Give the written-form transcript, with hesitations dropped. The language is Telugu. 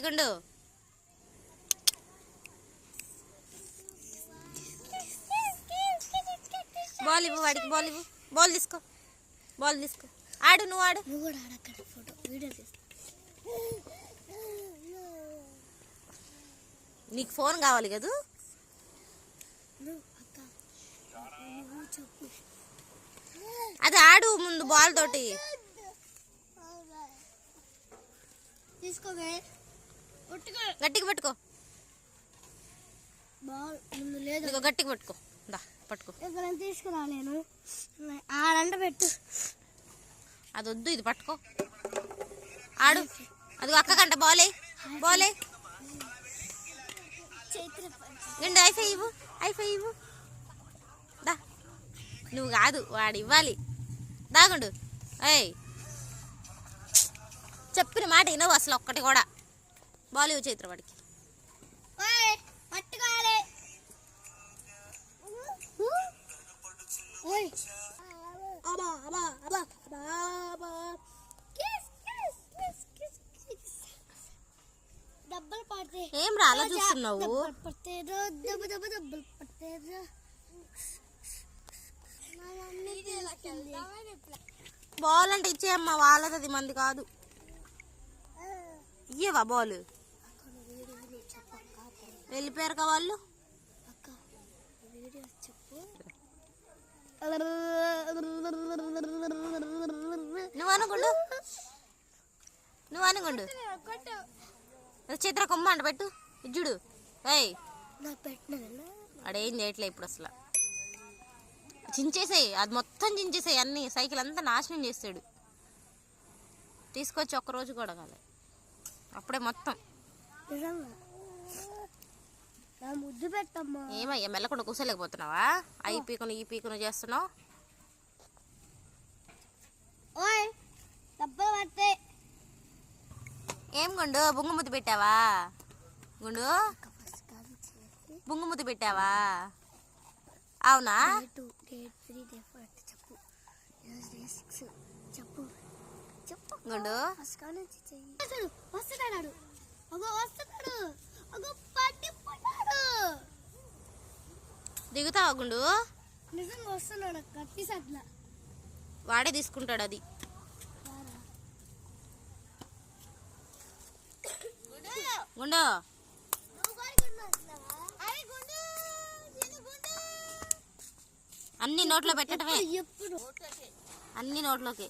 గుండు. బాల్ ఇవ్వు వాడికి, బాల్ ఇవ్వు. బాల్ తీసుకో, బాల్ తీసుకో. ఆడు, నువ్వు ఆడు. నీకు ఫోన్ కావాలి కదా. అది ఆడు ముందు బాల్ తోటి. గట్టిగా పట్టుకో, గట్టిగా పట్టుకో. పట్టుకో, తీసుకురా. నేను ఆడంట పెట్టు. అది వద్దు, ఇది పట్టుకో. ఆడు. అది అక్కకంట బాలే, బాలే. గుండు ఐఫై ఇవ్వు, ఐఫై ఇవ్వు. దా, నువ్వు కాదు, వాడు ఇవ్వాలి. దాగుండు. ఏయ్, చెప్పిన మాట వినవు అసలు ఒక్కటి కూడా. బాల్ ఇవ్వు చైత్ర వాడికి. ఏం రాలా చూస్తున్నావు? బాల్ అంటే ఇచ్చేయమ్మా, వాళ్ళది, అది మంది కాదు. ఇయ్యవా బాల్? వెళ్ళిపోయారు కా వాళ్ళు. నువ్వు అనుకోండు, నువ్వు అనుకోండు. చిత్ర కొమ్మ అంట పెట్టు. ఇజ్జుడు. ఏయ్, అడేం చేయట్లే ఇప్పుడు అసలు. చించేసాయి, అది మొత్తం చించేసాయి అన్ని. సైకిల్ అంతా నాశనం చేస్తాడు. తీసుకొచ్చి ఒక్కరోజు కూడా కాదు, అప్పుడే మొత్తం. ముద్దు పెట్టమ్మా. ఏమయ్యా మెల్లకుండా కూర్చోలేకపోతున్నావా? అయి పీకును ఈ పీకును చేస్తున్నావు. ఏం గుండు, బుంగుముద్దు పెట్టావా? గుండు, బుంగుముద్దు పెట్టావా? అవునా? గుండు దిగుతావా గుండు? నిజంగా వస్తున్నాడు. వాడే తీసుకుంటాడు అది. గుండు, అన్ని నోట్లో పెట్టడమే, అన్ని నోట్లోకి.